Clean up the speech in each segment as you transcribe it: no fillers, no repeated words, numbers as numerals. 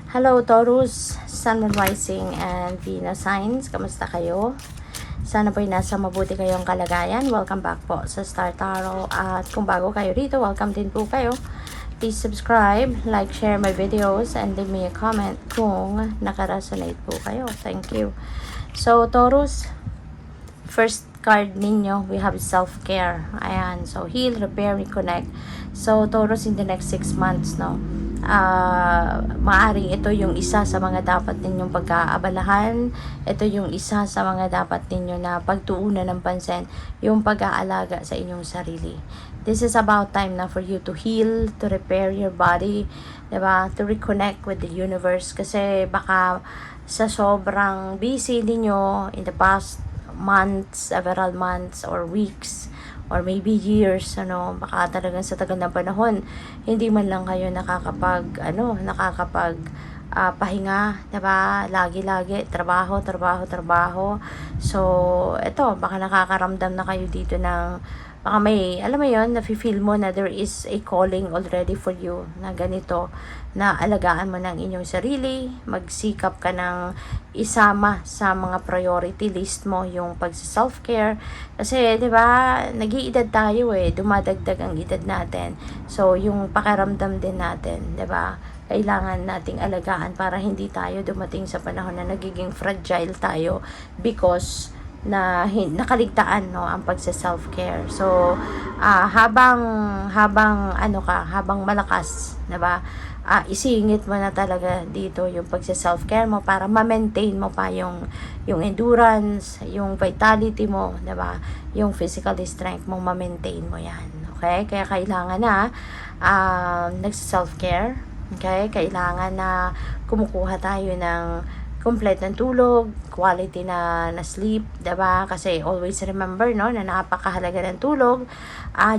Hello Taurus, Sun, Moon, Rising, and Venus signs. Kamusta kayo? Sana po'y nasa mabuti kayong kalagayan. Welcome back po sa Star Tarot. At kung bago kayo rito, welcome din po kayo. Please subscribe, like, share my videos, and leave me a comment kung nakaresonate po kayo. Thank you. So Taurus, first card ninyo, we have self-care. Ayan, so heal, repair, reconnect. So Taurus, in the next 6 months, no? Maaring ito yung isa sa mga dapat ninyong pag-aabalahan. Ito yung isa sa mga dapat ninyo na pagtuunan ng pansin, yung pag-aalaga sa inyong sarili. This is about time na for you to heal, to repair your body, diba? To reconnect with the universe. Kasi baka sa sobrang busy ninyo in the past months, several months or weeks, or maybe years, baka talagang sa tagal ng panahon, hindi man lang kayo pahinga, diba? Lagi-lagi, trabaho. So, ito, baka nakakaramdam na kayo dito ng, baka may, alam mo yun, nafe-feel mo na there is a calling already for you, na ganito, na alagaan mo ng inyong sarili, magsikap ka ng isama sa mga priority list mo yung pag-self-care. Kasi, di ba, nag-iedad tayo dumadagdag ang edad natin. So, yung pakiramdam din natin, di ba, kailangan nating alagaan para hindi tayo dumating sa panahon na nagiging fragile tayo because na nakaligtaan ang pagse-self-care. So habang malakas, 'di ba? Isingit mo na talaga dito yung pagse-self-care mo para ma-maintain mo pa yung endurance, yung vitality mo, 'di ba? Yung physical strength mo, ma-maintain mo 'yan. Okay? Kaya kailangan na nagse-self-care. Okay? Kailangan na kumukuha tayo ng complete ng tulog, quality na sleep, diba? Kasi always remember, na napakahalaga ng tulog.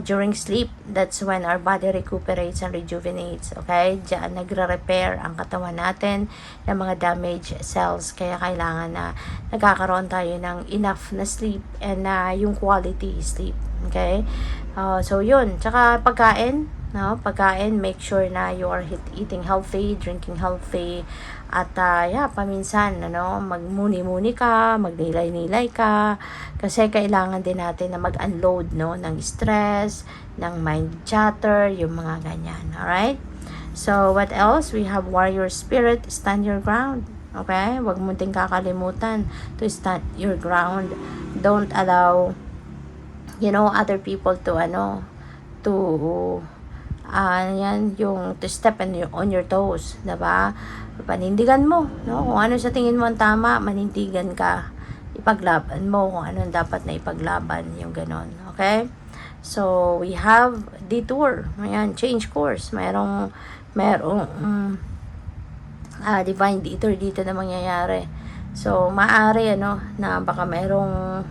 During sleep, that's when our body recuperates and rejuvenates, okay? Diyan nagre-repair ang katawan natin ng mga damaged cells. Kaya kailangan na nagkakaroon tayo ng enough na sleep and yung quality sleep, okay? So yun, tsaka pagkain, pagkain, make sure na you are eating healthy, drinking healthy, at paminsan magmuni-muni ka, magnilay-nilay ka, kasi kailangan din natin na mag-unload ng stress, ng mind chatter, yung mga ganyan. Alright? So what else? We have warrior spirit, stand your ground. Okay? Huwag mo din kakalimutan to stand your ground. Don't allow other people to to step on your toes, diba? Panindigan mo, kung ano sa tingin mo ang tama, manindigan ka. Ipaglaban mo kung ano dapat na ipaglaban, yung ganon. Okay? So, we have detour. Ayan, change course. Merong divine detour dito na mangyayari. So, maaari, na baka merong,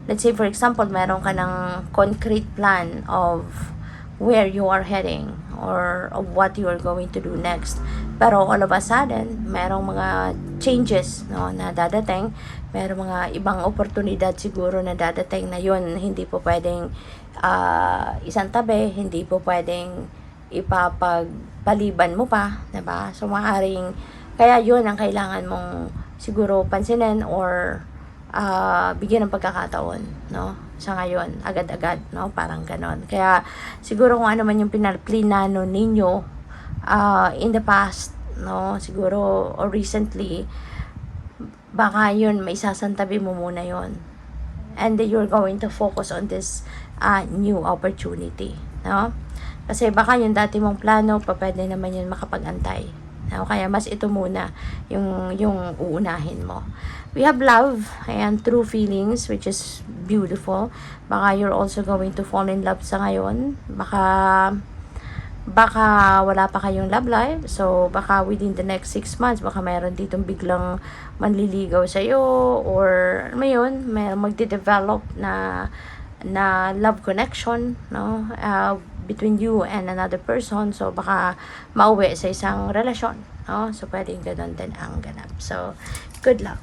let's say for example, meron ka ng concrete plan of where you are heading or of what you are going to do next. Pero all of a sudden, merong mga changes na dadating. Merong mga ibang oportunidad siguro na dadating na yun, hindi po pwedeng isang tabi, hindi po pwedeng ipapagpaliban mo pa, diba? So maaaring, kaya yun ang kailangan mong siguro pansinin or bigyan ng pagkakataon, sa ngayon, agad-agad, parang ganon. Kaya, siguro kung ano man yung pinaplinano ninyo, in the past, siguro, or recently, baka yun, may sasantabi mo muna yun. And then you're going to focus on this new opportunity, Kasi baka yung dati mong plano, pwede naman yun makapag-antay. Kaya mas ito muna yung uunahin mo. We have love, ayan, true feelings, which is beautiful. Baka you're also going to fall in love sa ngayon. Baka wala pa kayong love life. So, baka within the next 6 months, baka mayroon ditong biglang manliligaw sa'yo. Or, may magde-develop na love connection, between you and another person. So, baka mauwi sa isang relasyon, So, pwedeng ganun din ang ganap. So, good luck.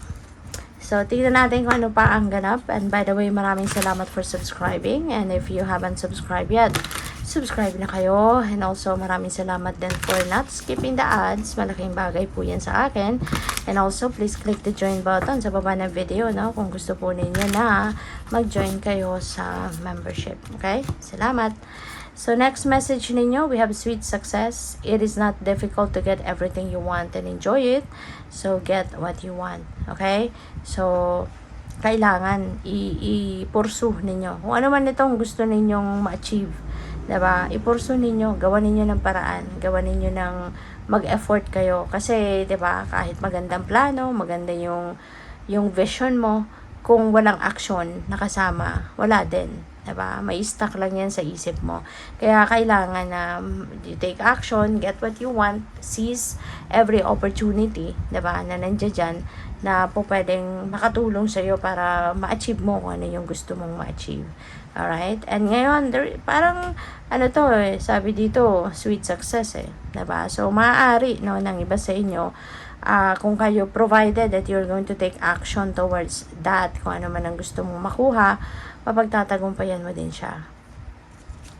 So, tignan natin kung ano pa ang ganap. And by the way, maraming salamat for subscribing. And if you haven't subscribed yet, mag-subscribe na kayo. And also, maraming salamat din for not skipping the ads. Malaking bagay po yan sa akin. And also, please click the join button sa baba ng video, no? Kung gusto po ninyo na mag-join kayo sa membership. Okay? Salamat. So, next message ninyo, we have sweet success. It is not difficult to get everything you want and enjoy it. So, get what you want. Okay? So, kailangan i-pursue ninyo. Kung ano man itong gusto ninyong ma-achieve. Diba? I-pursue ninyo. Gawa ninyo ng paraan. Gawa ninyo ng mag-effort kayo. Kasi, diba, kahit magandang plano, maganda yung vision mo, kung walang action nakasama, wala din. Diba? May stuck lang yan sa isip mo. Kaya kailangan na you take action, get what you want, seize every opportunity, diba, na nandiyan dyan, na po pwedeng makatulong sa'yo para ma-achieve mo kung ano yung gusto mong ma-achieve. Alright? And ngayon, parang, sabi dito, sweet success diba? So, maaari, no, ng iba sa inyo, kung kayo, provided that you're going to take action towards that, kung ano man ang gusto mong makuha, mapagtatagumpayan mo din siya.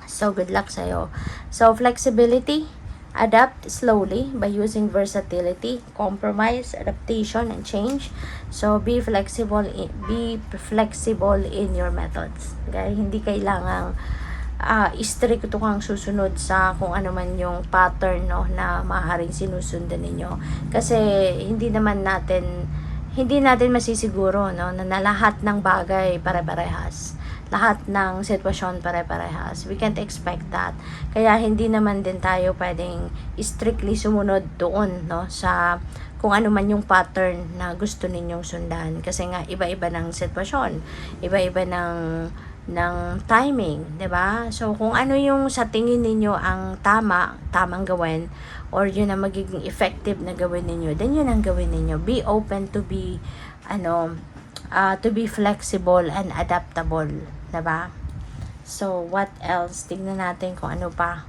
So, good luck sa'yo. So, flexibility, adapt slowly by using versatility, compromise, adaptation, and change. So, be flexible in your methods. Okay? Hindi kailangang stricto kang susunod sa kung ano man yung pattern, no, na maaaring sinusundan ninyo. Kasi hindi natin masisiguro, no, na lahat ng bagay pare-parehas. Lahat ng sitwasyon pare-parehas. We can't expect that. Kaya hindi naman din tayo pwedeng strictly sumunod doon, no, sa kung ano man yung pattern na gusto ninyong sundan. Kasi nga, iba-iba ng sitwasyon. Iba-iba ng timing, 'di ba? So kung ano yung sa tingin ninyo ang tamang gawin, or yun ang magiging effective na gawin ninyo, then yun ang gawin ninyo. Be open to be flexible and adaptable, 'di ba? So what else? Tingnan natin kung ano pa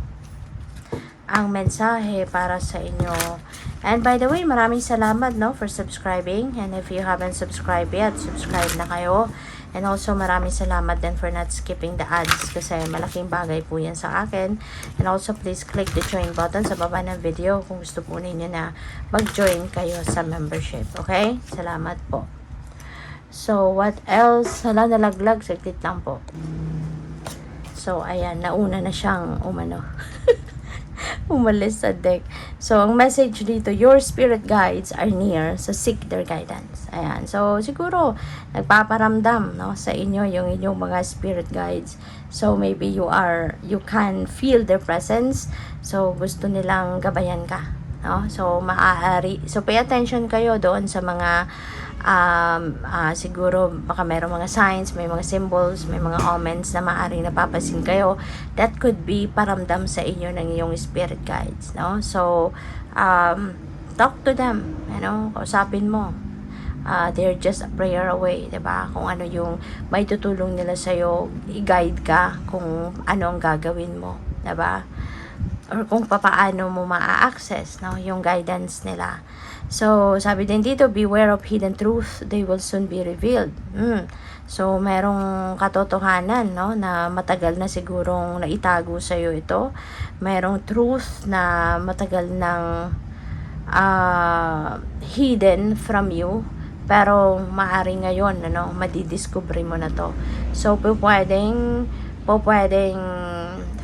ang mensahe para sa inyo. And by the way, maraming salamat, no, for subscribing. And if you haven't subscribed yet, subscribe na kayo. And also, maraming salamat din for not skipping the ads kasi malaking bagay po yan sa akin. And also, please click the join button sa baba ng video kung gusto po ninyo na mag-join kayo sa membership. Okay? Salamat po. So, what else? Hala, nalaglag. Saglit lang po. So, ayan. Nauna na siyang umalis sa deck. So, ang message dito, your spirit guides are near, so seek their guidance. Ayan. So, siguro, nagpaparamdam, no, sa inyo yung inyong mga spirit guides. So, maybe you can feel their presence. So, gusto nilang gabayan ka, no? So, maaari. So, pay attention kayo doon sa mga siguro baka mayroong mga signs, may mga symbols, may mga omens na maaaring napapansin kayo that could be paramdam sa inyo ng iyong spirit guides, no? So talk to them, kausapin mo. They're just a prayer away, 'di ba? Kung ano yung may tutulong nila sa iyo, i-guide ka kung ano ang gagawin mo, 'di ba? Or kung papaano mo ma-access, no, yung guidance nila. So, sabi din dito, beware of hidden truth, they will soon be revealed. So, merong katotohanan, no, na matagal na sigurong naitago sa iyo ito. Merong truth na matagal nang hidden from you, pero maaari ngayon, madidiscover mo na to. So, pwedeng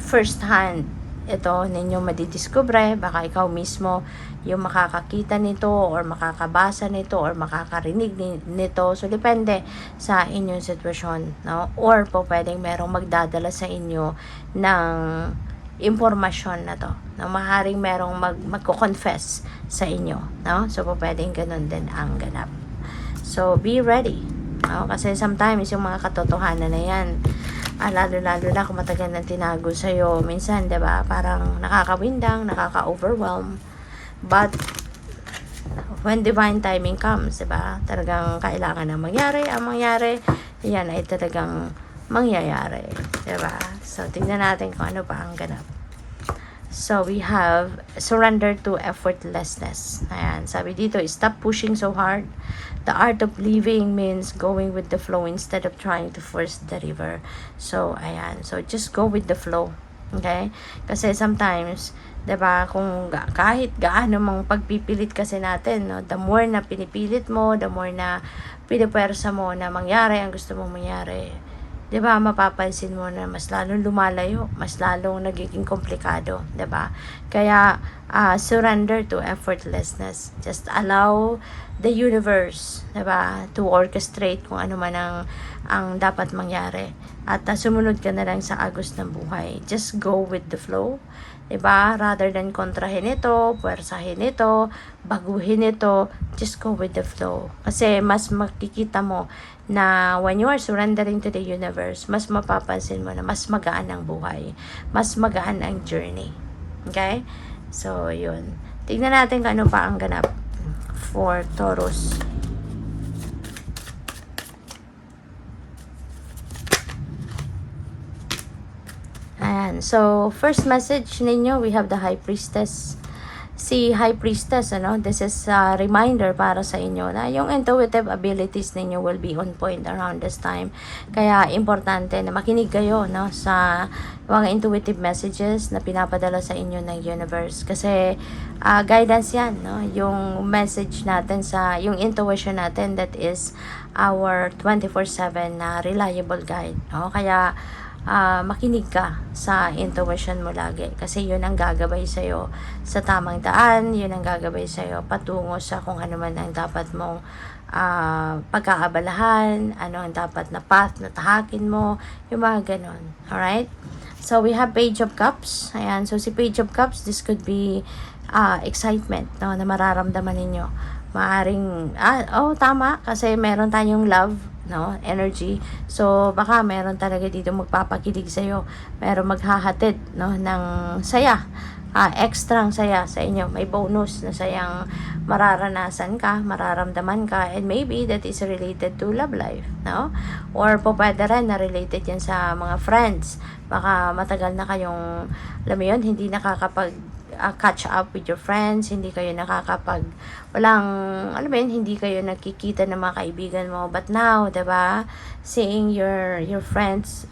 first hand ito ninyo madidiscover, baka ikaw mismo yung makakakita nito or makakabasa nito or makakarinig nito. So, depende sa inyong sitwasyon, no? Or pwedeng merong magdadala sa inyo ng impormasyon na to, no? Maaaring merong magko-confess sa inyo, no? So, pwedeng ganun din ang ganap. So, be ready, no? Kasi sometimes yung mga katotohanan na yan, lalo-lalo na kung matagal nang tinago sa'yo, minsan, diba, parang nakakawindang, nakaka-overwhelm. But, when divine timing comes, diba, talagang kailangan na mangyari. Ang mangyari, yan ay talagang mangyayari. Diba? So, tingnan natin kung ano pa ang ganap. So, we have surrender to effortlessness. Ayan, sabi dito, stop pushing so hard. The art of living means going with the flow instead of trying to force the river. So, ayan. So, just go with the flow. Okay? Kasi sometimes, 'di ba, kung kahit gaano mong pagpipilit kasi natin, no, the more na pinipilit mo, the more na pinipuwersa mo na mangyari ang gusto mong mangyari, 'di ba, mapapansin mo na mas lalong lumalayo, mas lalong nagiging komplikado, 'di ba? Kaya surrender to effortlessness. Just allow the universe, 'di ba, to orchestrate kung ano man ang dapat mangyari. At sumunod ka na lang sa agos ng buhay. Just go with the flow. 'Di ba? Rather than kontrahin ito, puwersahin ito, baguhin ito, just go with the flow. Kasi mas makikita mo na when you are surrendering to the universe, mas mapapansin mo na mas magaan ang buhay. Mas magaan ang journey. Okay? So, yun. Tignan natin kung ano pa ang ganap for Taurus. Ayan. So, first message ninyo, we have the High Priestess. Si High Priestess, this is a reminder para sa inyo na yung intuitive abilities ninyo will be on point around this time. Kaya, importante na makinig kayo, sa mga intuitive messages na pinapadala sa inyo ng universe. Kasi, guidance yan, yung message natin yung intuition natin, that is our 24/7 na reliable guide. Kaya, makinig ka sa intuition mo lagi kasi yun ang gagabay sa'yo sa tamang daan, yun ang gagabay sa'yo patungo sa kung ano man ang dapat mong pagkaabalahan, ano ang dapat na path na tahakin mo, yung mga ganon. Alright? So, we have Page of Cups. Ayan. So, si Page of Cups, this could be excitement, na mararamdaman ninyo. Maaring, tama, kasi meron tayong love, energy. So, baka meron talaga dito magpapakilig sa'yo. Meron maghahatid, ng saya. Extrang saya sa inyo. May bonus na sayang mararanasan ka, mararamdaman ka, and maybe that is related to love life, Or pwede rin na related yan sa mga friends. Baka matagal na kayong, alam mo yun, hindi nakakapag catch up with your friends, hindi kayo hindi kayo nakikita ng mga kaibigan mo, but now, diba, seeing your friends,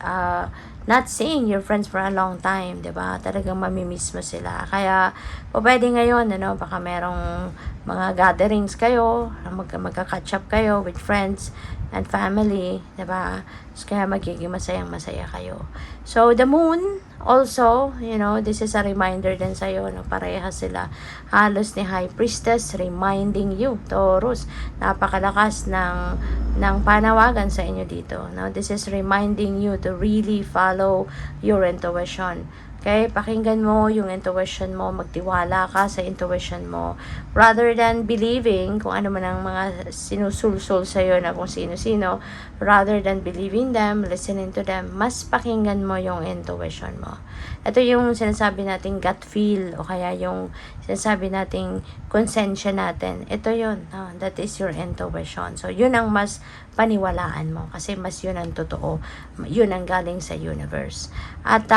not seeing your friends for a long time, diba, talagang mamimiss mo sila, kaya, pwede ngayon, baka merong mga gatherings kayo, magka-catch up kayo with friends and family, diba, so, kaya magiging masaya kayo. So, the moon, also, this is a reminder din sa'yo, parehas sila. Halos ni High Priestess, reminding you, Taurus, napakalakas ng panawagan sa inyo dito. This is reminding you to really follow your intuition. Okay, pakinggan mo yung intuition mo, magtiwala ka sa intuition mo. Rather than believing kung ano man ang mga sinusulsul sa'yo na kung sino-sino, rather than believing them, listening to them, mas pakinggan mo yung intuition mo. Ito yung sinasabi nating gut feel, o kaya yung sinasabi nating konsensya natin. Ito yun, that is your intuition. So, yun ang mas paniwalaan mo, kasi mas yun ang totoo. Yun ang galing sa universe. At,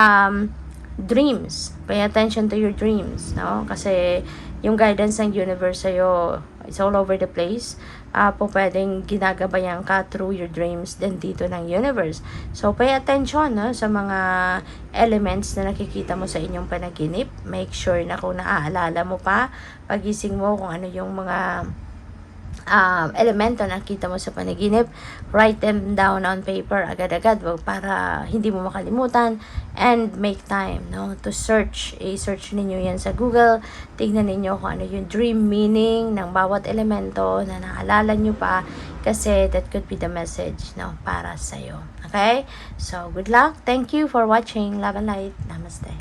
dreams. Pay attention to your dreams, Kasi yung guidance ng universe sa'yo, it's all over the place. Pwedeng ginagabayan ka through your dreams din dito ng universe. So, pay attention, sa mga elements na nakikita mo sa inyong panaginip. Make sure na kung naaalala mo pa, pagising mo kung ano yung mga elemento na nakita mo sa panaginip, write them down on paper agad-agad para hindi mo makalimutan, and make time to search. I-search ninyo yan sa Google, tignan ninyo kung ano yung dream meaning ng bawat elemento na naalala nyo pa, kasi that could be the message para sa'yo. Okay? So, good luck. Thank you for watching. Love and light. Namaste.